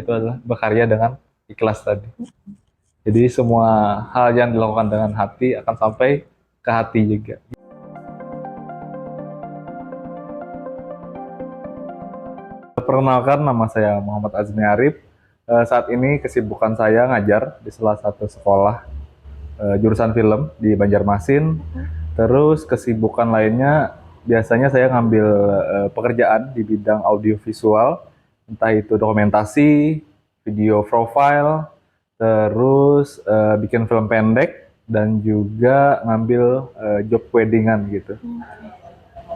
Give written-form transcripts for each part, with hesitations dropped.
itu adalah berkarya dengan ikhlas tadi. Jadi semua hal yang dilakukan dengan hati akan sampai ke hati juga. Perkenalkan, nama saya Muhammad Azmi Arif. Saat ini kesibukan saya ngajar di salah satu sekolah jurusan film di Banjarmasin. Terus kesibukan lainnya biasanya saya ngambil pekerjaan di bidang audiovisual, entah itu dokumentasi, video profile, terus bikin film pendek, dan juga ngambil job weddingan gitu.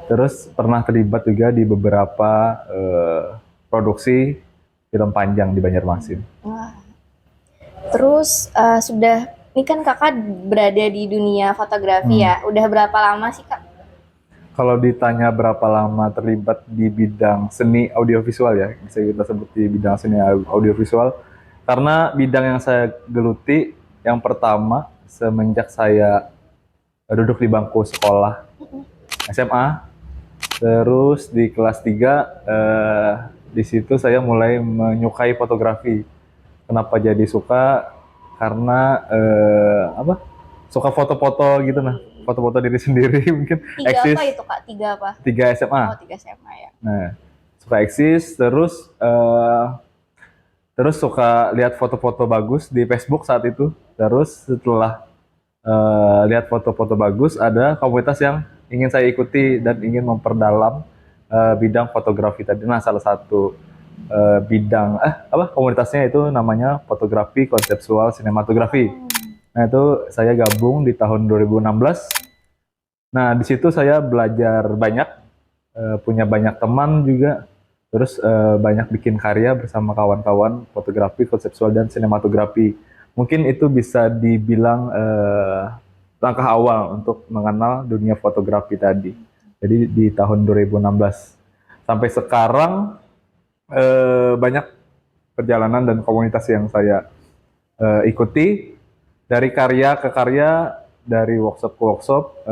Terus pernah terlibat juga di beberapa produksi film panjang di Banjarmasin. Wah. Terus sudah ini kan kakak berada di dunia fotografi Hmm. ya. Udah berapa lama sih kak? Kalau ditanya berapa lama terlibat di bidang seni audiovisual, ya, bisa kita sebut di bidang seni audiovisual, karena bidang yang saya geluti yang pertama semenjak saya duduk di bangku sekolah SMA, terus di kelas 3 di situ saya mulai menyukai fotografi. Kenapa jadi suka? Karena suka foto-foto gitu, nah, foto-foto diri sendiri mungkin Tiga apa eksis. itu kak? Tiga apa? 3 SMA. Oh, tiga SMA ya. Nah, suka eksis, terus suka lihat foto-foto bagus di Facebook saat itu. Terus setelah lihat foto-foto bagus, ada komunitas yang ingin saya ikuti dan ingin memperdalam bidang fotografi tadi. Nah, salah satu bidang komunitasnya itu namanya fotografi konseptual sinematografi. Nah, itu saya gabung di tahun 2016. Nah, di situ saya belajar banyak, punya banyak teman juga, terus banyak bikin karya bersama kawan-kawan fotografi konseptual dan sinematografi. Mungkin itu bisa dibilang langkah awal untuk mengenal dunia fotografi tadi. Jadi di tahun 2016 sampai sekarang banyak perjalanan dan komunitas yang saya ikuti. Dari karya ke karya, dari workshop ke workshop,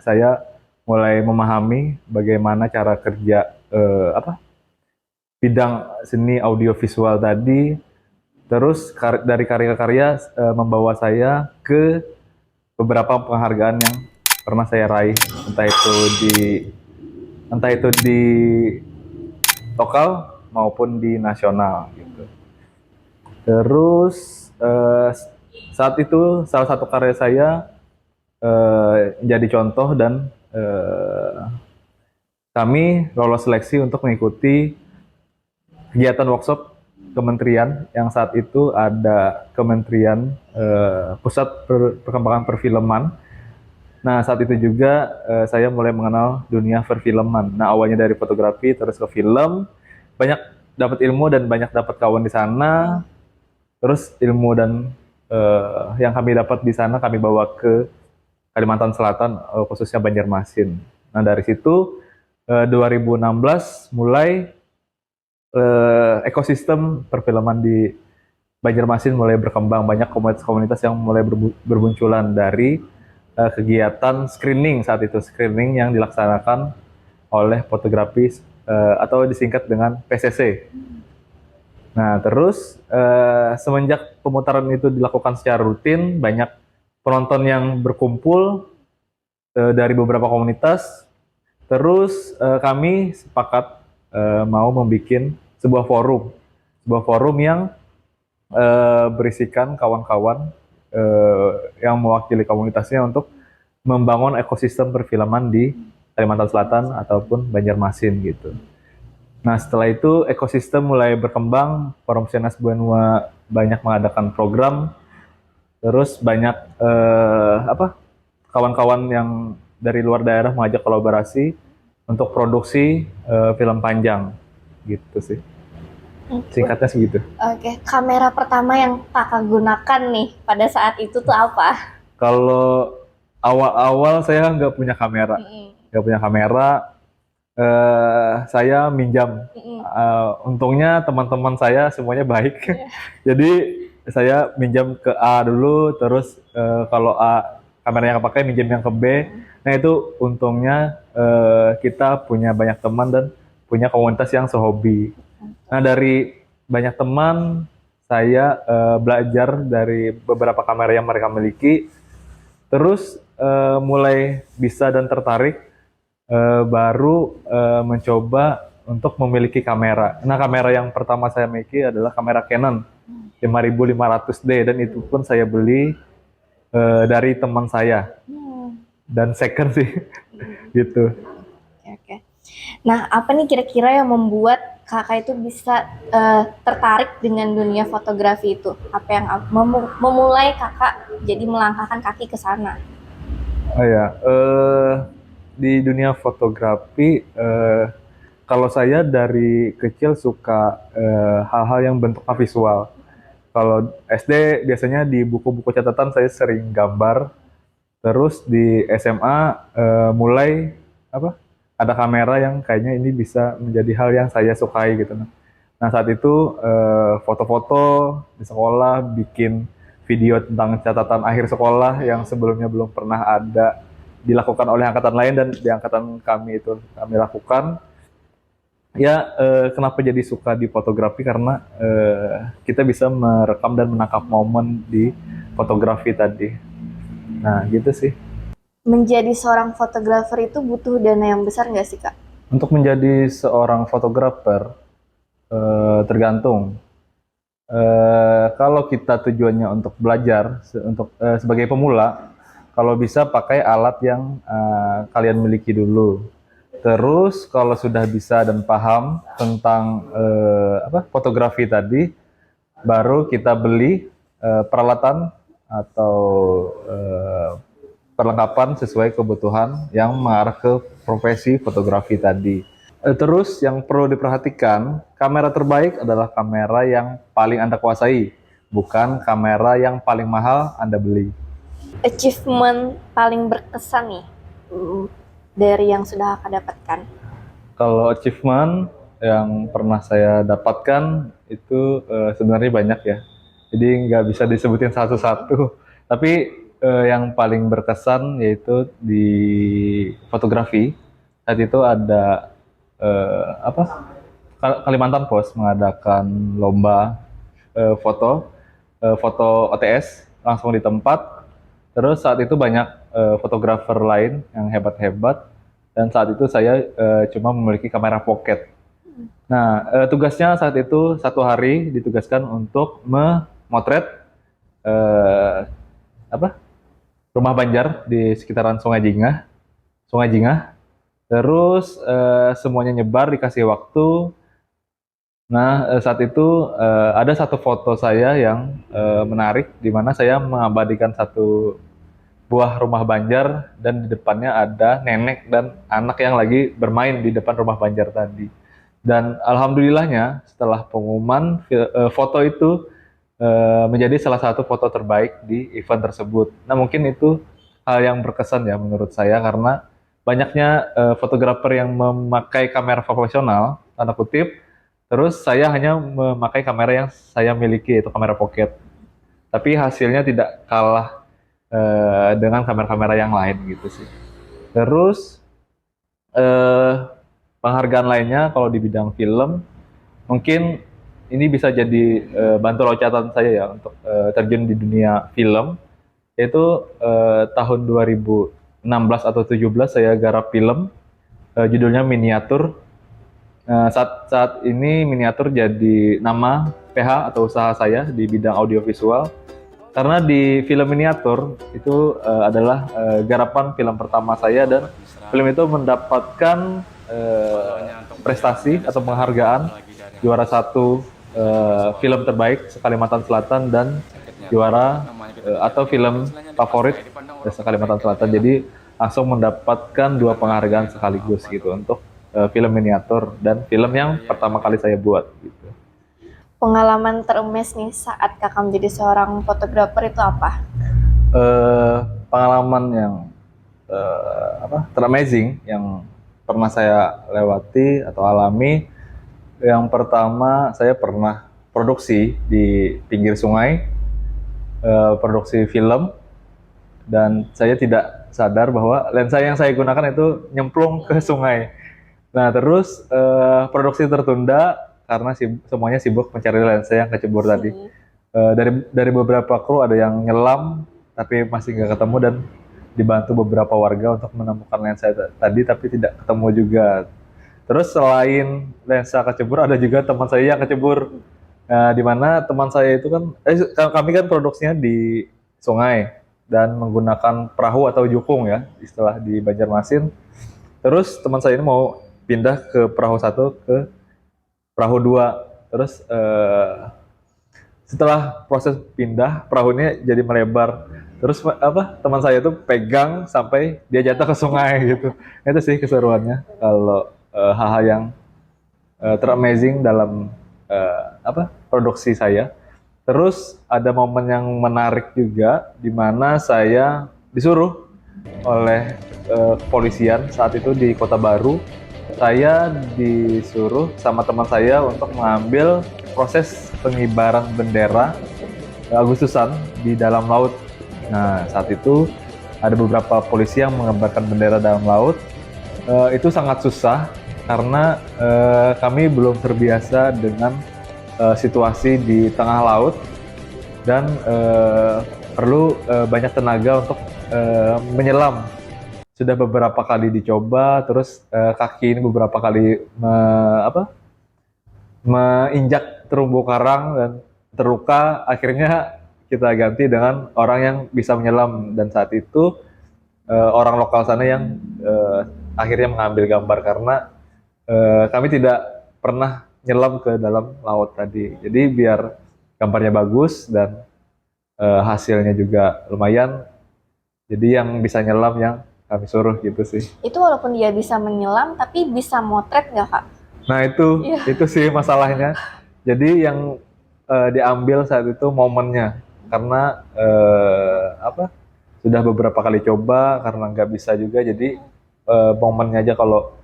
saya mulai memahami bagaimana cara kerja bidang seni audiovisual tadi. Terus dari karya ke karya membawa saya ke beberapa penghargaan yang pernah saya raih, entah itu di lokal maupun di nasional gitu. Terus saat itu salah satu karya saya jadi contoh, dan kami lolos seleksi untuk mengikuti kegiatan workshop kementerian yang saat itu ada Kementerian Pusat Perkembangan Perfilman. Nah, saat itu juga saya mulai mengenal dunia perfilman. Nah, awalnya dari fotografi terus ke film, banyak dapat ilmu dan banyak dapat kawan di sana. Terus ilmu dan yang kami dapat di sana kami bawa ke Kalimantan Selatan, khususnya Banjarmasin. Nah, dari situ 2016 mulai ekosistem perfilman di Banjarmasin mulai berkembang, banyak komunitas-komunitas yang mulai bermunculan dari kegiatan screening saat itu, screening yang dilaksanakan oleh fotografi atau disingkat dengan PCC. Nah, terus semenjak pemutaran itu dilakukan secara rutin, banyak penonton yang berkumpul dari beberapa komunitas. Terus kami sepakat mau membuat sebuah forum yang berisikan kawan-kawan yang mewakili komunitasnya untuk membangun ekosistem perfilman di Kalimantan Selatan ataupun Banjarmasin gitu. Nah, setelah itu ekosistem mulai berkembang, Forum Sianas Benua banyak mengadakan program, terus banyak kawan-kawan yang dari luar daerah mengajak kolaborasi untuk produksi film panjang gitu sih. Singkatnya segitu. Oke, kamera pertama yang kakak gunakan nih pada saat itu tuh apa? Kalau awal-awal saya nggak punya kamera, saya minjam. Untungnya teman-teman saya semuanya baik, jadi saya minjam ke A dulu, terus kalau A kameranya nggak pakai, minjam yang ke B. Nah, itu untungnya kita punya banyak teman dan punya komunitas yang sehobi. Nah, dari banyak teman saya belajar dari beberapa kamera yang mereka miliki, terus mulai bisa dan tertarik, baru mencoba untuk memiliki kamera. Nah, kamera yang pertama saya miliki adalah kamera Canon 5500D, dan itu pun saya beli dari teman saya, dan second sih gitu. Oke, oke. Nah, apa nih kira-kira yang membuat kakak itu bisa tertarik dengan dunia fotografi itu? Apa yang memulai kakak jadi melangkahkan kaki ke sana? Oh ya, di dunia fotografi, kalau saya dari kecil suka hal-hal yang bentuknya visual. Kalau SD biasanya di buku-buku catatan saya sering gambar. Terus di SMA mulai apa? Ada kamera yang kayaknya ini bisa menjadi hal yang saya sukai gitu. Nah, saat itu foto-foto di sekolah, bikin video tentang catatan akhir sekolah yang sebelumnya belum pernah ada dilakukan oleh angkatan lain, dan di angkatan kami itu kami lakukan. Ya, kenapa jadi suka di fotografi, karena kita bisa merekam dan menangkap momen di fotografi tadi. Nah, gitu sih. Menjadi seorang fotografer itu butuh dana yang besar nggak sih, Kak? Untuk menjadi seorang fotografer, tergantung. Kalau kita tujuannya untuk belajar, untuk sebagai pemula, kalau bisa pakai alat yang kalian miliki dulu. Terus kalau sudah bisa dan paham tentang fotografi tadi, baru kita beli peralatan atau perlengkapan sesuai kebutuhan yang mengarah ke profesi fotografi tadi. Terus yang perlu diperhatikan, kamera terbaik adalah kamera yang paling Anda kuasai, bukan kamera yang paling mahal Anda beli. Achievement paling berkesan nih dari yang sudah kakak dapatkan? Kalau achievement yang pernah saya dapatkan itu sebenarnya banyak ya. Jadi nggak bisa disebutin satu-satu. Tapi yang paling berkesan yaitu di fotografi. Saat itu ada Kalimantan Post mengadakan lomba foto OTS langsung di tempat. Terus saat itu banyak fotografer lain yang hebat-hebat, dan saat itu saya cuma memiliki kamera pocket. Nah, tugasnya saat itu satu hari ditugaskan untuk memotret eh, apa rumah Banjar di sekitaran Sungai Jingah. Terus semuanya nyebar, dikasih waktu. Nah, saat itu ada satu foto saya yang menarik, di mana saya mengabadikan satu buah rumah Banjar, dan di depannya ada nenek dan anak yang lagi bermain di depan rumah Banjar tadi. Dan alhamdulillahnya setelah pengumuman, foto itu menjadi salah satu foto terbaik di event tersebut. Nah, mungkin itu hal yang berkesan ya menurut saya, karena banyaknya fotografer yang memakai kamera profesional, tanda kutip, terus saya hanya memakai kamera yang saya miliki, yaitu kamera pocket. Tapi hasilnya tidak kalah dengan kamera-kamera yang lain gitu sih. Terus eh, penghargaan lainnya kalau di bidang film, mungkin ini bisa jadi bantu loncatan saya ya untuk terjun di dunia film, yaitu tahun 2016 atau 17 saya garap film, judulnya Miniatur. Saat saat ini Miniatur jadi nama PH atau usaha saya di bidang audiovisual, karena di film Miniatur itu adalah garapan film pertama saya, dan film itu mendapatkan prestasi atau penghargaan juara satu film terbaik se-Kalimantan Selatan, dan juara atau film favorit se-Kalimantan Selatan. Jadi langsung mendapatkan dua penghargaan sekaligus gitu untuk film Miniatur dan film yang pertama kali saya buat gitu. Pengalaman teremes nih saat kakak menjadi seorang fotografer itu apa? Pengalaman yang teramazing yang pernah saya lewati atau alami, yang pertama saya pernah produksi di pinggir sungai, produksi film, dan saya tidak sadar bahwa lensa yang saya gunakan itu nyemplung ke sungai. Nah, terus produksi tertunda, karena semuanya sibuk mencari lensa yang kecebur tadi. Hmm. Dari beberapa kru ada yang nyelam tapi masih nggak ketemu, dan dibantu beberapa warga untuk menemukan lensa tadi tapi tidak ketemu juga. Terus selain lensa kecebur ada juga teman saya yang kecebur. Di mana teman saya itu kan kami kan produksinya di sungai dan menggunakan perahu atau jukung ya istilah di Banjarmasin. Terus teman saya ini mau pindah ke perahu satu ke perahu dua. Terus setelah proses pindah perahunya jadi melebar. Terus teman saya itu pegang sampai dia jatuh ke sungai gitu. Itu sih keseruannya kalau hal-hal yang teramazing dalam produksi saya. Terus ada momen yang menarik juga di mana saya disuruh oleh kepolisian saat itu di Kota Baru. Saya disuruh sama teman saya untuk mengambil proses pengibaran bendera Agustusan di dalam laut. Nah, saat itu ada beberapa polisi yang mengibarkan bendera dalam laut. Itu sangat susah karena kami belum terbiasa dengan situasi di tengah laut dan perlu banyak tenaga untuk menyelam. Sudah beberapa kali dicoba, terus kaki ini beberapa kali menginjak terumbu karang dan terluka. Akhirnya kita ganti dengan orang yang bisa menyelam, dan saat itu orang lokal sana yang akhirnya mengambil gambar karena kami tidak pernah nyelam ke dalam laut tadi. Jadi biar gambarnya bagus dan hasilnya juga lumayan. Jadi yang bisa nyelam yang kami suruh gitu sih. Itu walaupun dia bisa menyelam, tapi bisa motret nggak Kak? Nah itu sih masalahnya. Jadi yang diambil saat itu momennya, karena sudah beberapa kali coba karena nggak bisa juga. Jadi momennya aja kalau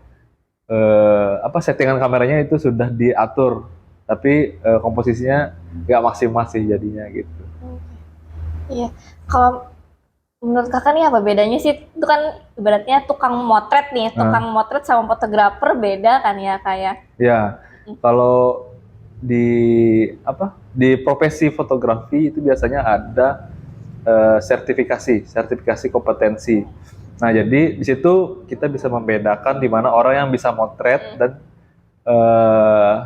settingan kameranya itu sudah diatur, tapi komposisinya nggak maksimal sih jadinya gitu. Iya. Kalau menurut Kakak nih apa bedanya sih? Itu kan ibaratnya tukang motret nih, tukang motret sama fotografer beda kan ya kayak. Ya, kalau di di profesi fotografi itu biasanya ada sertifikasi kompetensi. Nah, jadi di situ kita bisa membedakan di mana orang yang bisa motret dan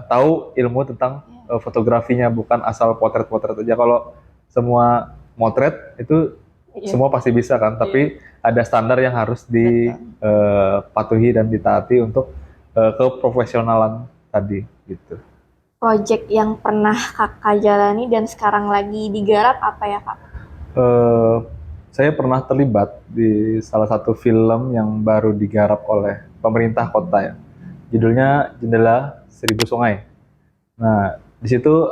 tahu ilmu tentang fotografinya, bukan asal potret-potret aja. Kalau semua motret itu semua pasti bisa kan, tapi ada standar yang harus dipatuhi dan ditaati untuk keprofesionalan tadi gitu. Project yang pernah Kakak jalani dan sekarang lagi digarap apa ya Kak? Saya pernah terlibat di salah satu film yang baru digarap oleh pemerintah kota ya. Judulnya Jendela Seribu Sungai. Nah, di situ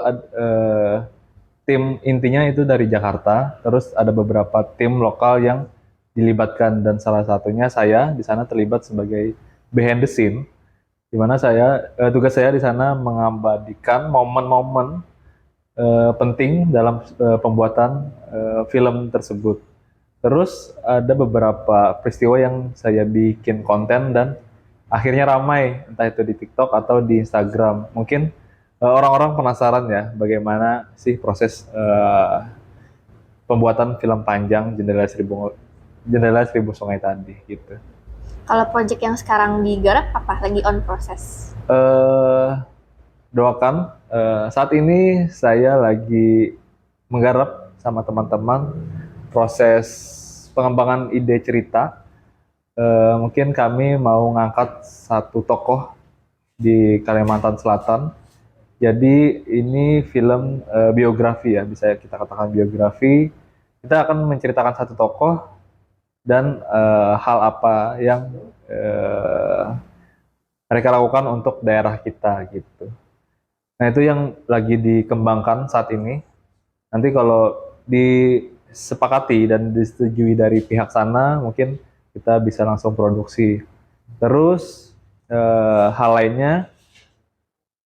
tim intinya itu dari Jakarta, terus ada beberapa tim lokal yang dilibatkan, dan salah satunya saya di sana terlibat sebagai behind the scene, di mana tugas saya di sana mengabadikan momen-momen penting dalam pembuatan film tersebut. Terus ada beberapa peristiwa yang saya bikin konten dan akhirnya ramai, entah itu di TikTok atau di Instagram. Mungkin orang-orang penasaran ya bagaimana sih proses pembuatan film panjang Jendela Seribu Sungai tadi gitu. Kalau project yang sekarang digarap apa? Lagi on proses? Doakan, saat ini saya lagi menggarap sama teman-teman proses pengembangan ide cerita. Mungkin kami mau ngangkat satu tokoh di Kalimantan Selatan. Jadi ini film biografi ya, bisa kita katakan biografi. Kita akan menceritakan satu tokoh dan hal apa yang mereka lakukan untuk daerah kita gitu. Nah itu yang lagi dikembangkan saat ini. Nanti kalau disepakati dan disetujui dari pihak sana, mungkin kita bisa langsung produksi. Terus hal lainnya,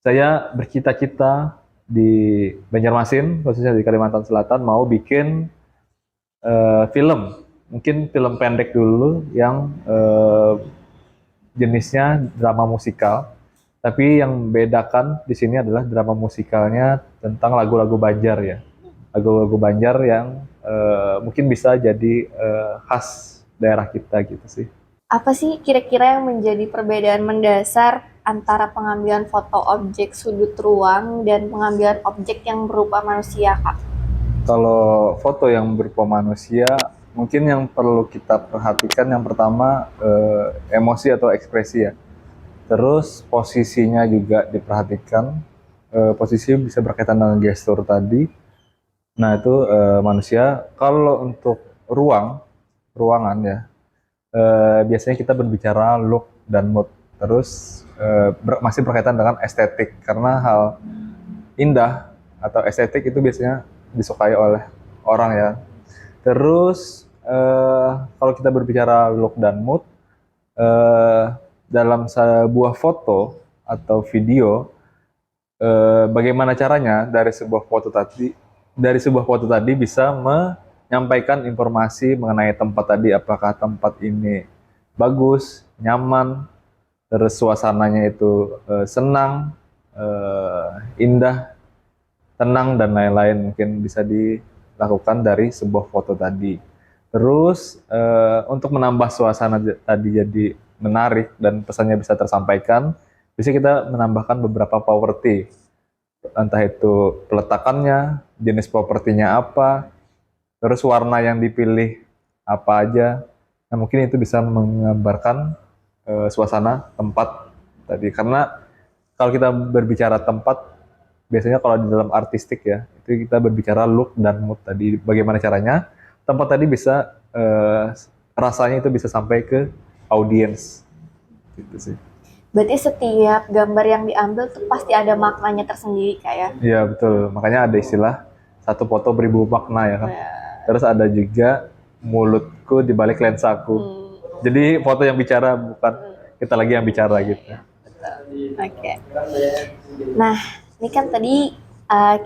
saya bercita-cita di Banjarmasin, khususnya di Kalimantan Selatan, mau bikin film. Mungkin film pendek dulu yang jenisnya drama musikal. Tapi yang bedakan di sini adalah drama musikalnya tentang lagu-lagu Banjar ya. Lagu-lagu Banjar yang mungkin bisa jadi khas daerah kita gitu sih. Apa sih kira-kira yang menjadi perbedaan mendasar antara pengambilan foto objek sudut ruang dan pengambilan objek yang berupa manusia, Kak? Kalau foto yang berupa manusia, mungkin yang perlu kita perhatikan yang pertama emosi atau ekspresi ya. Terus posisinya juga diperhatikan. Posisi bisa berkaitan dengan gestur tadi. Nah itu manusia. Kalau untuk ruangan ya, biasanya kita berbicara look dan mood. Terus masih berkaitan dengan estetik karena hal indah atau estetik itu biasanya disukai oleh orang ya. Terus kalau kita berbicara look dan mood, eh, dalam sebuah foto atau video, bagaimana caranya dari sebuah foto tadi bisa menyampaikan informasi mengenai tempat tadi, apakah tempat ini bagus, nyaman, terus suasananya itu senang, indah, tenang dan lain-lain, mungkin bisa dilakukan dari sebuah foto tadi. Terus untuk menambah suasana tadi jadi menarik dan pesannya bisa tersampaikan, bisa kita menambahkan beberapa properti, entah itu peletakannya, jenis propertinya apa, terus warna yang dipilih apa aja. Nah, mungkin itu bisa menggambarkan suasana tempat tadi. Karena kalau kita berbicara tempat, biasanya kalau di dalam artistik ya, itu kita berbicara look dan mood tadi. Bagaimana caranya tempat tadi bisa rasanya itu bisa sampai ke audiens gitu sih. Berarti setiap gambar yang diambil tuh pasti ada maknanya tersendiri, Kak ya? Iya betul, makanya ada istilah satu foto beribu makna ya kan. Terus ada juga mulutku di balik lensaku. Jadi foto yang bicara, bukan kita lagi yang bicara gitu. Oke. Nah, ini kan tadi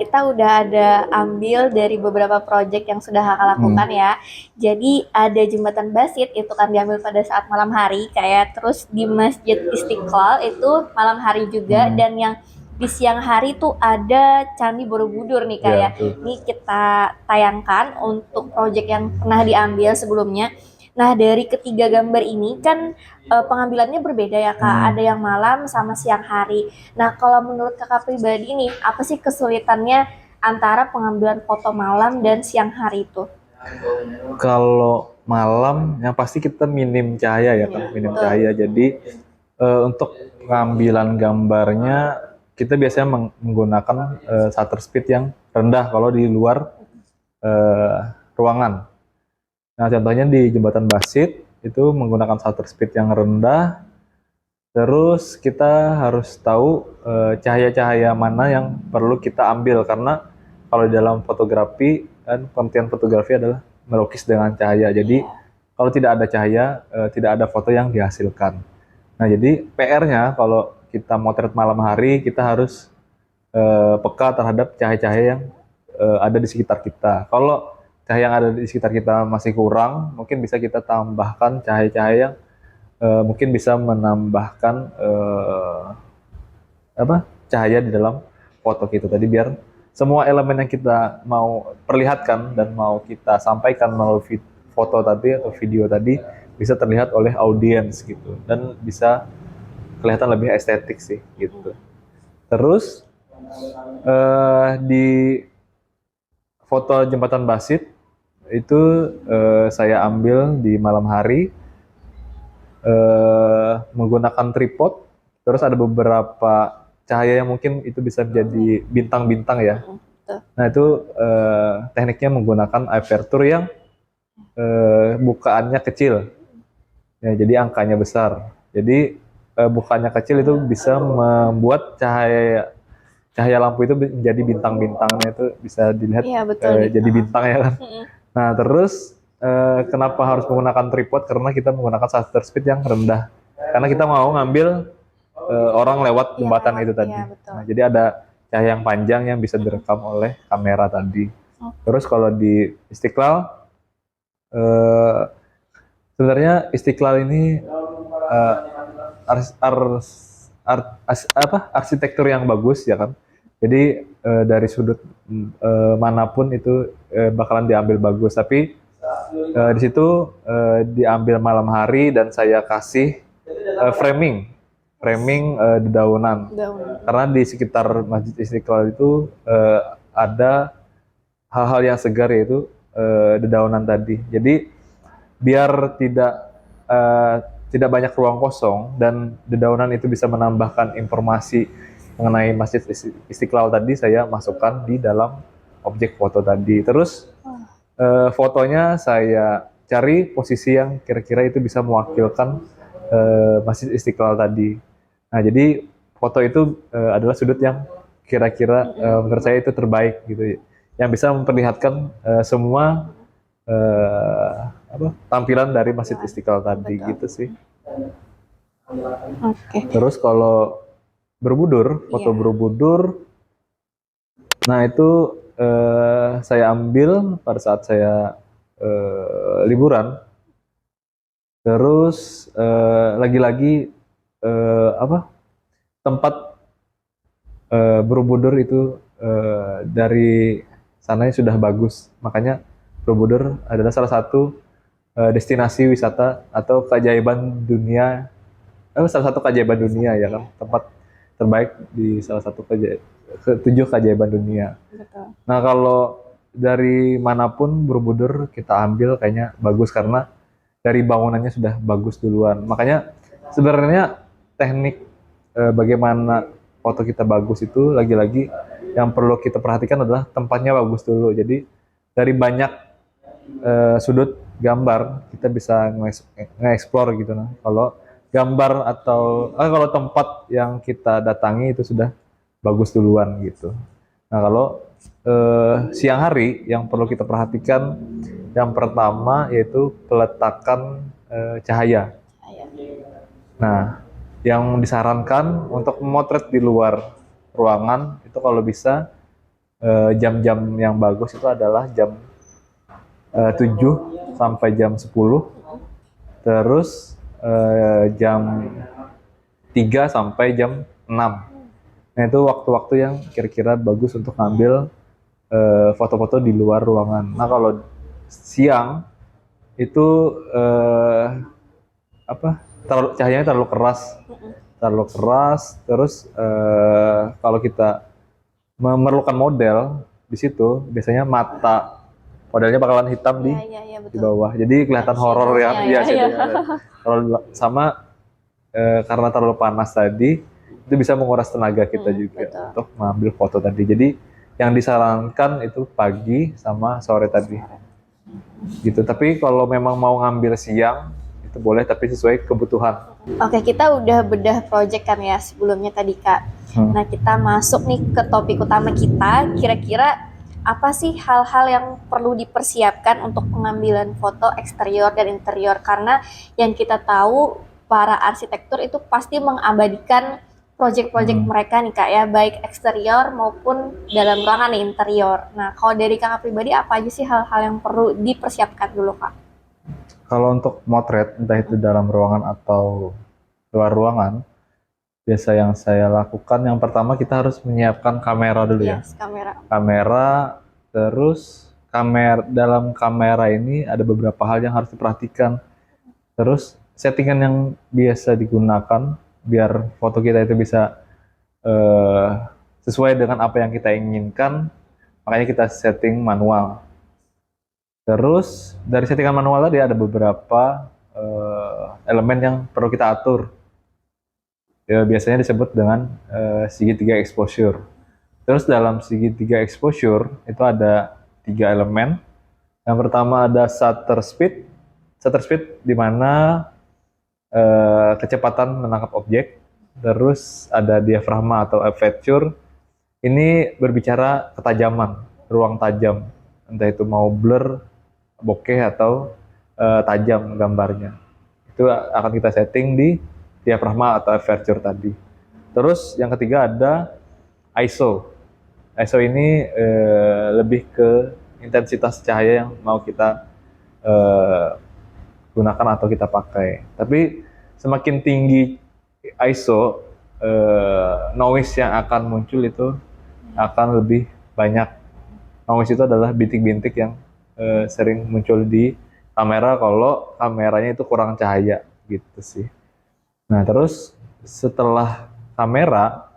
kita udah ada ambil dari beberapa proyek yang sudah Kakak lakukan ya. Jadi ada jembatan Basit itu kan diambil pada saat malam hari kayak terus di Masjid Istiqlal itu malam hari juga dan yang di siang hari tuh ada Candi Borobudur nih Iya, kayak. betul. Ini kita tayangkan untuk proyek yang pernah diambil sebelumnya. Nah, dari ketiga gambar ini kan pengambilannya berbeda ya Kak. Ada yang malam sama siang hari. Nah, kalau menurut Kakak pribadi nih, apa sih kesulitannya antara pengambilan foto malam dan siang hari itu? Kalau malam, yang pasti kita minim cahaya ya kan, minim cahaya. Jadi untuk pengambilan gambarnya kita biasanya menggunakan shutter speed yang rendah kalau di luar ruangan. Nah, contohnya di Jembatan Basit itu menggunakan shutter speed yang rendah. Terus kita harus tahu cahaya-cahaya mana yang perlu kita ambil karena kalau di dalam fotografi kan pengertian fotografi adalah melukis dengan cahaya. Jadi kalau tidak ada cahaya, tidak ada foto yang dihasilkan. Nah, jadi PR-nya kalau kita motret malam hari, kita harus peka terhadap cahaya-cahaya yang ada di sekitar kita. Kalau cahaya yang ada di sekitar kita masih kurang, mungkin bisa kita tambahkan cahaya-cahaya yang mungkin bisa menambahkan cahaya di dalam foto kita tadi biar semua elemen yang kita mau perlihatkan dan mau kita sampaikan melalui foto tadi atau video tadi bisa terlihat oleh audiens gitu dan bisa kelihatan lebih estetik sih gitu. Terus di foto Jembatan Basit itu saya ambil di malam hari menggunakan tripod. Terus ada beberapa cahaya yang mungkin itu bisa menjadi bintang-bintang ya. Nah itu tekniknya menggunakan aperture yang bukaannya kecil. Ya, jadi angkanya besar. Jadi bukaannya kecil itu bisa membuat cahaya cahaya lampu itu menjadi bintang-bintangnya itu bisa dilihat Iya, betul nih. jadi bintang ya kan. Nah terus kenapa harus menggunakan tripod? Karena kita menggunakan shutter speed yang rendah. Karena kita mau ngambil orang lewat jembatan itu tadi. Iya, betul. Nah, jadi ada cahaya yang panjang yang bisa direkam oleh kamera tadi. Terus kalau di Istiqlal, sebenarnya Istiqlal ini arsitektur yang bagus ya kan. Jadi dari sudut manapun itu bakalan diambil bagus. Tapi di situ diambil malam hari dan saya kasih framing dedaunan. Daun. Karena di sekitar Masjid Istiqlal itu ada hal-hal yang segar yaitu dedaunan tadi. Jadi biar eh, tidak banyak ruang kosong dan dedaunan itu bisa menambahkan informasi mengenai Masjid Istiqlal tadi, saya masukkan di dalam objek foto tadi. Terus fotonya saya cari posisi yang kira-kira itu bisa mewakilkan Masjid Istiqlal tadi. Nah, jadi foto itu adalah sudut yang kira-kira menurut saya itu terbaik gitu, yang bisa memperlihatkan semua tampilan dari Masjid Istiqlal tadi. Betul. Gitu sih. Oke. Terus kalau foto Iya. Borobudur, nah itu saya ambil pada saat saya liburan. Terus lagi-lagi tempat Borobudur itu dari sananya sudah bagus, makanya Borobudur adalah salah satu destinasi wisata atau keajaiban dunia, salah satu keajaiban dunia ya kan, tempat terbaik di salah satu ketujuh keajaiban dunia. Betul. Nah, kalau dari manapun Borobudur kita ambil kayaknya bagus karena dari bangunannya sudah bagus duluan. Makanya sebenarnya teknik bagaimana foto kita bagus itu lagi-lagi yang perlu kita perhatikan adalah tempatnya bagus dulu. Jadi dari banyak sudut gambar kita bisa nge-explore gitu. Nah, kalau gambar atau kalau tempat yang kita datangi itu sudah bagus duluan gitu. Nah, kalau siang hari yang perlu kita perhatikan yang pertama yaitu peletakan cahaya. Ayo. Nah, yang disarankan untuk memotret di luar ruangan itu kalau bisa jam-jam yang bagus itu adalah jam 7 sampai jam 10, terus jam 3 sampai jam 6. Nah, itu waktu-waktu yang kira-kira bagus untuk ngambil foto-foto di luar ruangan. Nah, kalau siang itu cahayanya terlalu keras, terus kalau kita memerlukan model di situ biasanya modelnya bakalan hitam di Iya, di betul. bawah, jadi kelihatan horor ya. Iya, Iya. kalau sama karena terlalu panas tadi itu bisa menguras tenaga kita juga Betul. untuk mengambil foto tadi. Jadi yang disarankan itu pagi sama sore tadi gitu. Tapi kalau memang mau ngambil siang itu boleh, tapi sesuai kebutuhan. Oke, kita udah bedah project kan ya sebelumnya tadi Kak. Nah, kita masuk nih ke topik utama kita. Kira-kira apa sih hal-hal yang perlu dipersiapkan untuk pengambilan foto eksterior dan interior? Karena yang kita tahu para arsitektur itu pasti mengabadikan project-project mereka nih Kak ya, baik eksterior maupun dalam ruangan nih, interior. Nah, kalau dari Kakak pribadi apa aja sih hal-hal yang perlu dipersiapkan dulu Kak? Kalau untuk motret, entah itu dalam ruangan atau luar ruangan, biasa yang saya lakukan yang pertama kita harus menyiapkan kamera dulu ya. Yes, kamera. Kamera, terus dalam kamera ini ada beberapa hal yang harus diperhatikan. Terus settingan yang biasa digunakan biar foto kita itu bisa sesuai dengan apa yang kita inginkan, makanya kita setting manual. Terus dari settingan manual tadi ada beberapa elemen yang perlu kita atur. Ya, biasanya disebut dengan segitiga exposure. Terus dalam segitiga exposure itu ada 3 elemen. Yang pertama ada shutter speed. Shutter speed di mana kecepatan menangkap objek. Terus ada diafragma atau aperture. Ini berbicara ketajaman, ruang tajam. Entah itu mau blur, bokeh atau tajam gambarnya. Itu akan kita setting di diafragma atau aperture tadi. Terus yang ketiga ada ISO. ISO ini lebih ke intensitas cahaya yang mau kita gunakan atau kita pakai. Tapi semakin tinggi ISO, noise yang akan muncul itu akan lebih banyak. Noise itu adalah bintik-bintik yang sering muncul di kamera kalau kameranya itu kurang cahaya gitu sih. Nah terus setelah kamera,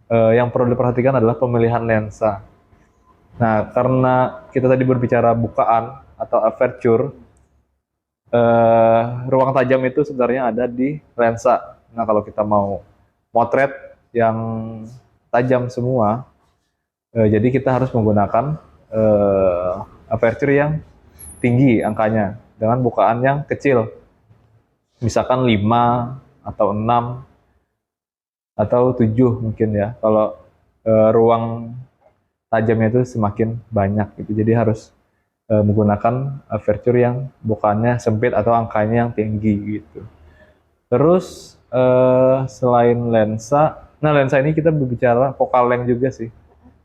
yang perlu diperhatikan adalah pemilihan lensa. Nah karena kita tadi berbicara bukaan atau aperture, ruang tajam itu sebenarnya ada di lensa. Nah kalau kita mau motret yang tajam semua, jadi kita harus menggunakan aperture yang tinggi angkanya dengan bukaan yang kecil, misalkan 5 atau 6 atau 7 mungkin ya. Kalau ruang tajamnya itu semakin banyak gitu. Jadi harus menggunakan aperture yang bukannya sempit atau angkanya yang tinggi gitu. Terus selain lensa, nah lensa ini kita berbicara focal length juga sih.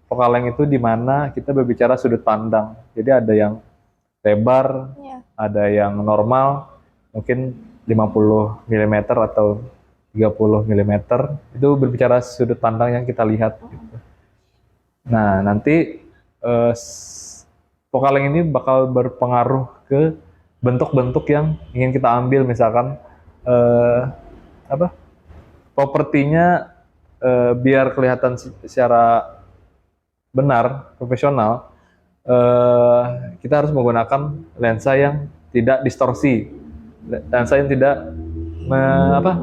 Focal length itu di mana kita berbicara sudut pandang. Jadi ada yang lebar, Ya. ada yang normal, mungkin 50 mm atau 30 mm. Itu berbicara sudut pandang yang kita lihat gitu. Nah, nanti focal length ini bakal berpengaruh ke bentuk-bentuk yang ingin kita ambil, misalkan apa propertinya, biar kelihatan secara benar profesional, kita harus menggunakan lensa yang tidak distorsi, lensa yang tidak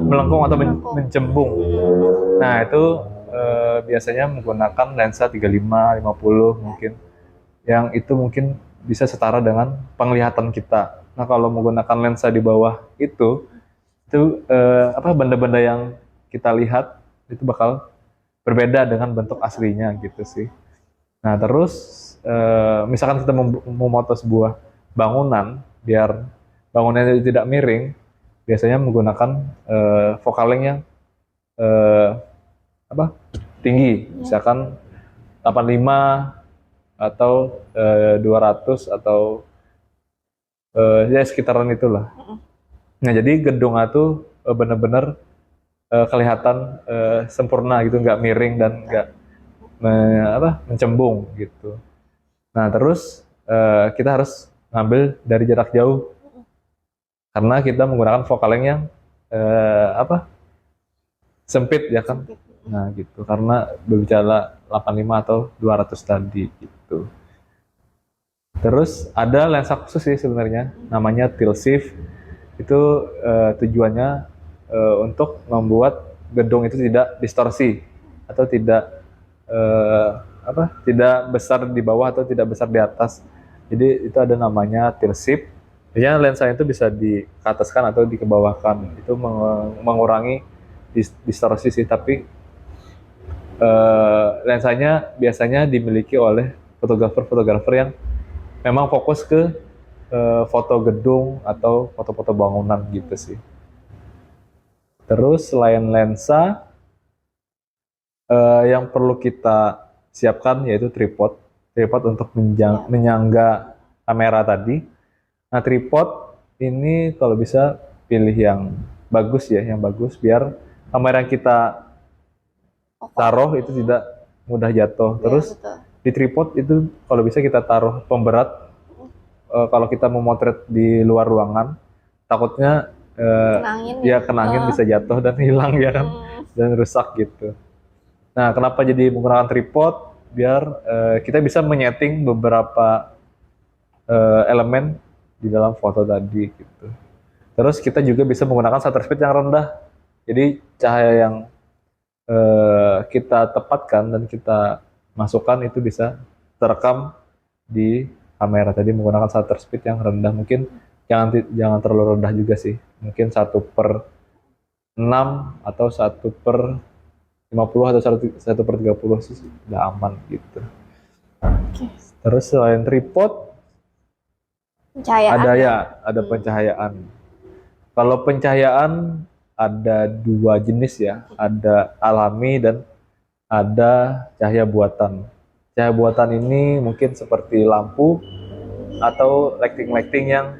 melengkung atau mencembung. Nah itu biasanya menggunakan lensa 35, 50 mungkin, yang itu mungkin bisa setara dengan penglihatan kita. Nah kalau menggunakan lensa di bawah itu benda-benda yang kita lihat itu bakal berbeda dengan bentuk aslinya gitu sih. Nah terus misalkan kita memoto sebuah bangunan biar bangunannya tidak miring, biasanya menggunakan focal length yang tinggi, misalkan 85 atau 200 atau ya sekitaran itulah. Nah jadi gedung itu benar-benar kelihatan sempurna gitu, nggak miring dan nggak mencembung gitu. Nah terus kita harus ngambil dari jarak jauh karena kita menggunakan focal length yang sempit ya kan. Nah gitu, karena berbicara 85 atau 200 tadi gitu. Terus ada lensa khusus sih sebenarnya, namanya tilt shift. Itu tujuannya untuk membuat gedung itu tidak distorsi atau tidak tidak besar di bawah atau tidak besar di atas. Jadi itu ada namanya tilt shift. Biasanya lensa itu bisa dikataskan atau dikebawahkan. Itu mengurangi distorsi sih, tapi lensanya biasanya dimiliki oleh fotografer-fotografer yang memang fokus ke foto gedung atau foto-foto bangunan gitu sih. Terus selain lensa, yang perlu kita siapkan yaitu tripod untuk menyangga kamera tadi. Nah tripod ini kalau bisa pilih yang bagus ya, yang bagus biar kamera yang kita taruh itu tidak mudah jatuh. Terus di tripod itu kalau bisa kita taruh pemberat. Kalau kita memotret di luar ruangan, takutnya kena angin bisa jatuh dan hilang ya kan, dan rusak gitu. Nah kenapa jadi menggunakan tripod? Biar kita bisa menyeting beberapa elemen di dalam foto tadi gitu. Terus kita juga bisa menggunakan shutter speed yang rendah. Jadi cahaya yang kita tepatkan dan kita masukkan itu bisa terekam di kamera tadi menggunakan shutter speed yang rendah. Mungkin jangan terlalu rendah juga sih. Mungkin 1/6 atau 1/50 atau 1/30 sih udah aman gitu. Terus selain tripod, ada pencahayaan. Kalau pencahayaan ada 2 jenis ya, ada alami dan ada cahaya buatan. Cahaya buatan ini mungkin seperti lampu atau lighting yang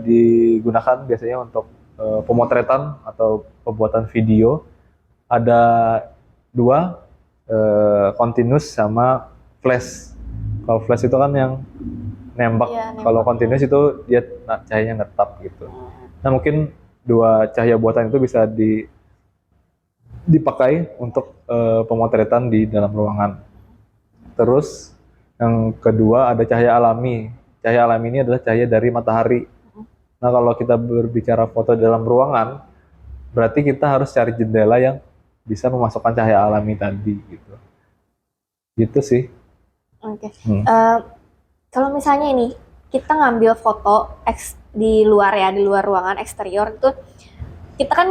digunakan biasanya untuk pemotretan atau pembuatan video. ada dua, continuous sama flash. Kalau flash itu kan yang nembak, Iya, nembak. kalau continuous itu dia cahayanya ngetap gitu. Nah mungkin dua cahaya buatan itu bisa dipakai untuk pemotretan di dalam ruangan. Terus yang kedua ada cahaya alami. Cahaya alami ini adalah cahaya dari matahari. Nah kalau kita berbicara foto dalam ruangan, berarti kita harus cari jendela yang bisa memasukkan cahaya alami tadi gitu. Gitu sih. Oke. Kalau misalnya ini kita ngambil foto di luar ya, di luar ruangan eksterior itu, kita kan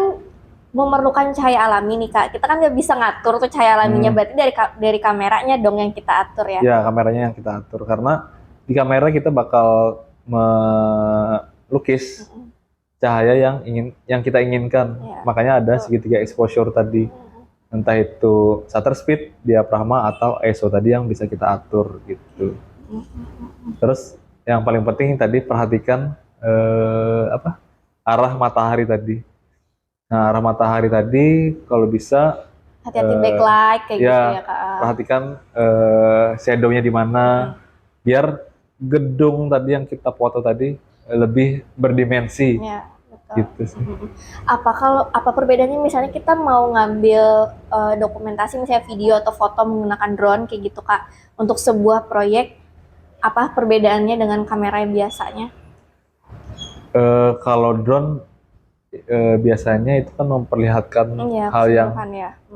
memerlukan cahaya alami nih Kak. Kita kan nggak bisa ngatur tuh cahaya alaminya, berarti dari kameranya dong yang kita atur ya. Ya, kameranya yang kita atur karena di kamera kita bakal melukis cahaya yang kita inginkan. Ya, Makanya ada segitiga exposure tadi. Entah itu shutter speed, diafragma atau ISO tadi yang bisa kita atur gitu. Terus yang paling penting tadi perhatikan arah matahari tadi. Nah, arah matahari tadi kalau bisa hati-hati backlight kayak gitu ya Kak. Perhatikan shadow-nya di mana biar gedung tadi yang kita foto tadi lebih berdimensi. Ya, betul. Gitu sih. Apa perbedaannya misalnya kita mau ngambil dokumentasi misalnya video atau foto menggunakan drone kayak gitu Kak untuk sebuah proyek, apa perbedaannya dengan kamera yang biasanya? Kalau drone biasanya itu kan memperlihatkan hal yang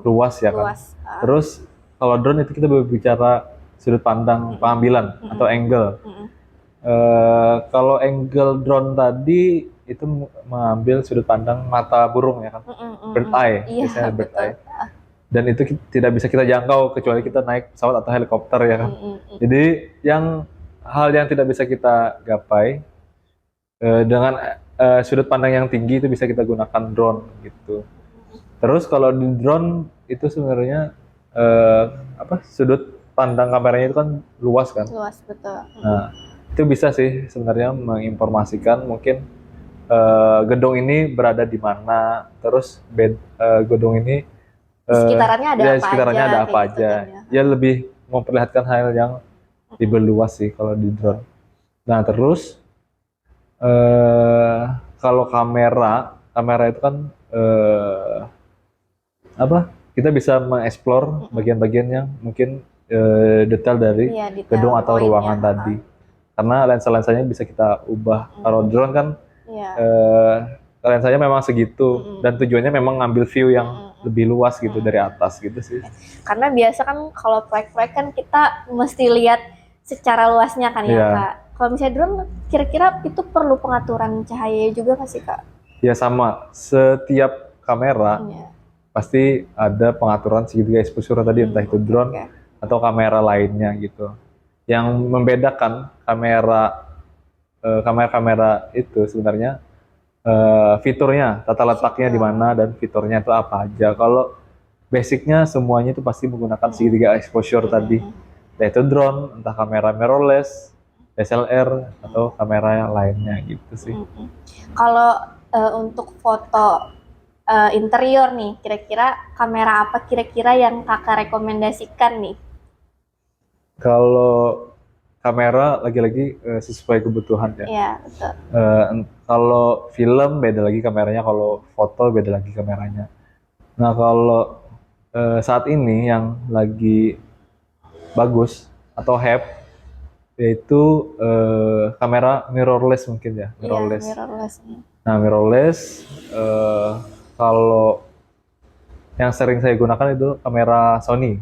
luas ya kan. Terus kalau drone itu kita berbicara sudut pandang pengambilan atau angle. Kalau angle drone tadi itu mengambil sudut pandang mata burung ya kan, bird eye, biasanya bird eye. Dan itu tidak bisa kita jangkau kecuali kita naik pesawat atau helikopter ya kan. Jadi hal yang tidak bisa kita gapai dengan sudut pandang yang tinggi itu bisa kita gunakan drone gitu. Terus kalau di drone itu sebenarnya sudut pandang kameranya itu kan luas kan. Luas, betul. Nah, itu bisa sih sebenarnya menginformasikan mungkin gedung ini berada di mana, terus gedung ini sekitarnya ada apa aja. Ya lebih memperlihatkan hal yang lebih luas sih kalau di drone. Nah, terus kalau kamera itu kan kita bisa mengeksplor bagian-bagian yang mungkin detail dari gedung atau ruangan tadi. Karena lensa-lensanya bisa kita ubah. Kalau drone kan lensanya memang segitu dan tujuannya memang ngambil view yang lebih luas gitu dari atas gitu sih. Karena biasa kan kalau proyek-proyek kan kita mesti lihat secara luasnya kan ya Kak. Kalau misalnya drone kira-kira itu perlu pengaturan cahaya juga nggak sih Kak? Ya sama, setiap kamera pasti ada pengaturan segitiga exposure tadi, entah itu drone atau kamera lainnya gitu. Yang membedakan kamera itu sebenarnya fiturnya, tata letaknya di mana dan fiturnya itu apa aja. Kalau basicnya semuanya itu pasti menggunakan segitiga exposure tadi, yaitu drone, entah kamera mirrorless, DSLR atau kamera yang lainnya gitu sih. Kalau untuk foto interior nih, kira-kira kamera apa kira-kira yang Kakak rekomendasikan nih? Kalau kamera lagi-lagi sesuai kebutuhan ya. Iya, betul. Kalau film beda lagi kameranya, kalau foto beda lagi kameranya. Nah kalau saat ini yang lagi bagus atau hype yaitu kamera mirrorless mungkin ya, mirrorless. Iya, mirrorless. Nah mirrorless kalau yang sering saya gunakan itu kamera Sony.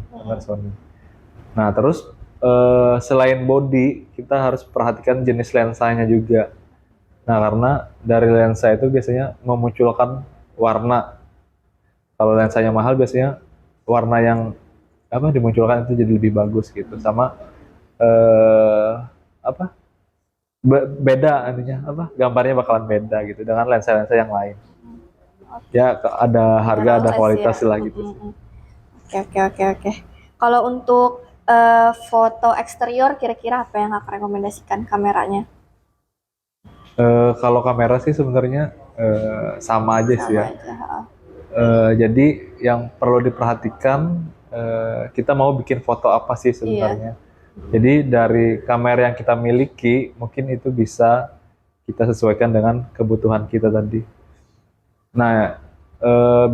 Nah terus selain body kita harus perhatikan jenis lensanya juga. Nah karena dari lensa itu biasanya memunculkan warna. Kalau lensanya mahal biasanya warna yang dimunculkan itu jadi lebih bagus gitu. Sama beda artinya gambarnya bakalan beda gitu dengan lensa-lensa yang lain. Ya ada harga ada kualitas lah gitu. Oke. Kalau untuk foto eksterior kira-kira apa yang Kakak rekomendasikan kameranya? Kalau kamera sih sebenarnya sama aja sih ya. Jadi yang perlu diperhatikan, kita mau bikin foto apa sih sebenarnya. Jadi dari kamera yang kita miliki, mungkin itu bisa kita sesuaikan dengan kebutuhan kita tadi. Nah,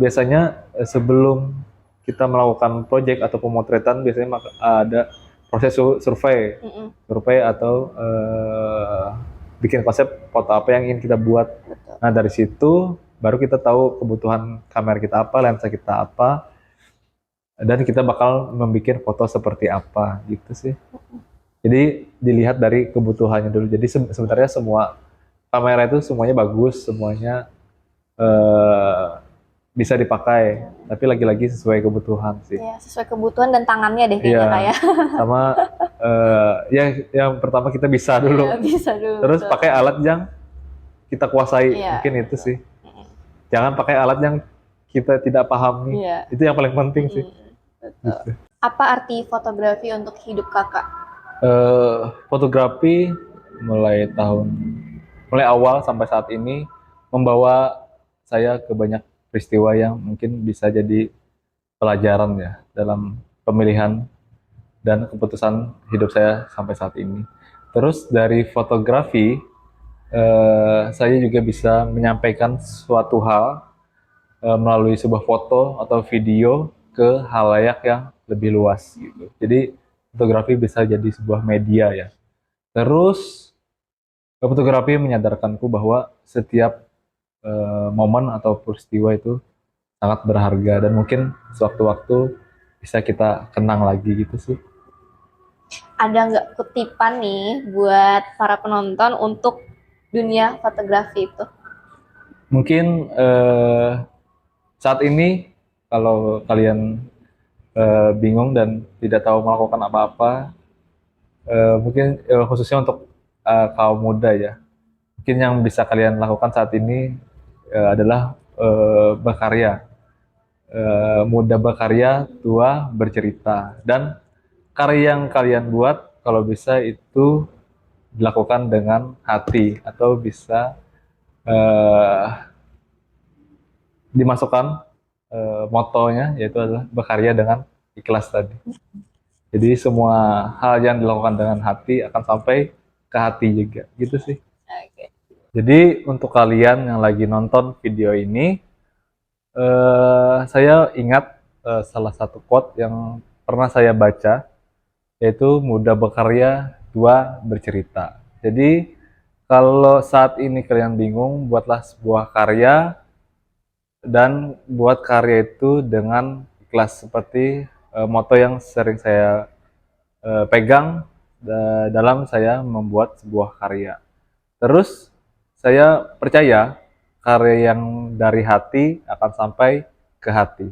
biasanya sebelum kita melakukan project atau pemotretan, biasanya ada proses survei, Mm-mm. survei atau bikin konsep foto apa yang ingin kita buat. Betul. Nah, dari situ baru kita tahu kebutuhan kamera kita apa, lensa kita apa, dan kita bakal membuat foto seperti apa gitu sih. Jadi dilihat dari kebutuhannya dulu. Jadi sebenarnya semua kamera itu semuanya bagus, semuanya eh, bisa dipakai, tapi lagi-lagi sesuai kebutuhan sih. Ya, sesuai kebutuhan dan tangannya deh Iya, kayaknya Kak ya. sama yang pertama kita bisa dulu. Iya, bisa dulu. Terus Betul. pakai alat yang kita kuasai, Iya, mungkin itu betul. sih. Jangan pakai alat yang kita tidak pahami. Iya. Itu yang paling penting sih. Betul. Gitu. Apa arti fotografi untuk hidup Kakak? Fotografi mulai awal sampai saat ini membawa saya ke banyak peristiwa yang mungkin bisa jadi pelajaran ya dalam pemilihan dan keputusan hidup saya sampai saat ini. Terus dari fotografi, saya juga bisa menyampaikan suatu hal melalui sebuah foto atau video ke halayak yang lebih luas gitu. Jadi fotografi bisa jadi sebuah media ya. Terus fotografi menyadarkanku bahwa setiap momen atau peristiwa itu sangat berharga dan mungkin sewaktu-waktu bisa kita kenang lagi gitu sih. Ada nggak kutipan nih buat para penonton untuk dunia fotografi itu? Mungkin saat ini kalau kalian bingung dan tidak tahu melakukan apa-apa, mungkin khususnya untuk kaum muda ya, mungkin yang bisa kalian lakukan saat ini adalah berkarya. Muda berkarya, tua bercerita. Dan karya yang kalian buat kalau bisa itu dilakukan dengan hati atau bisa eh, dimasukkan motonya yaitu adalah berkarya dengan ikhlas tadi. Jadi semua hal yang dilakukan dengan hati akan sampai ke hati juga, gitu sih. Oke. Jadi untuk kalian yang lagi nonton video ini, saya ingat salah satu quote yang pernah saya baca, yaitu muda berkarya, tua bercerita. Jadi kalau saat ini kalian bingung, buatlah sebuah karya dan buat karya itu dengan ikhlas seperti moto yang sering saya pegang dalam saya membuat sebuah karya. Terus saya percaya karya yang dari hati akan sampai ke hati.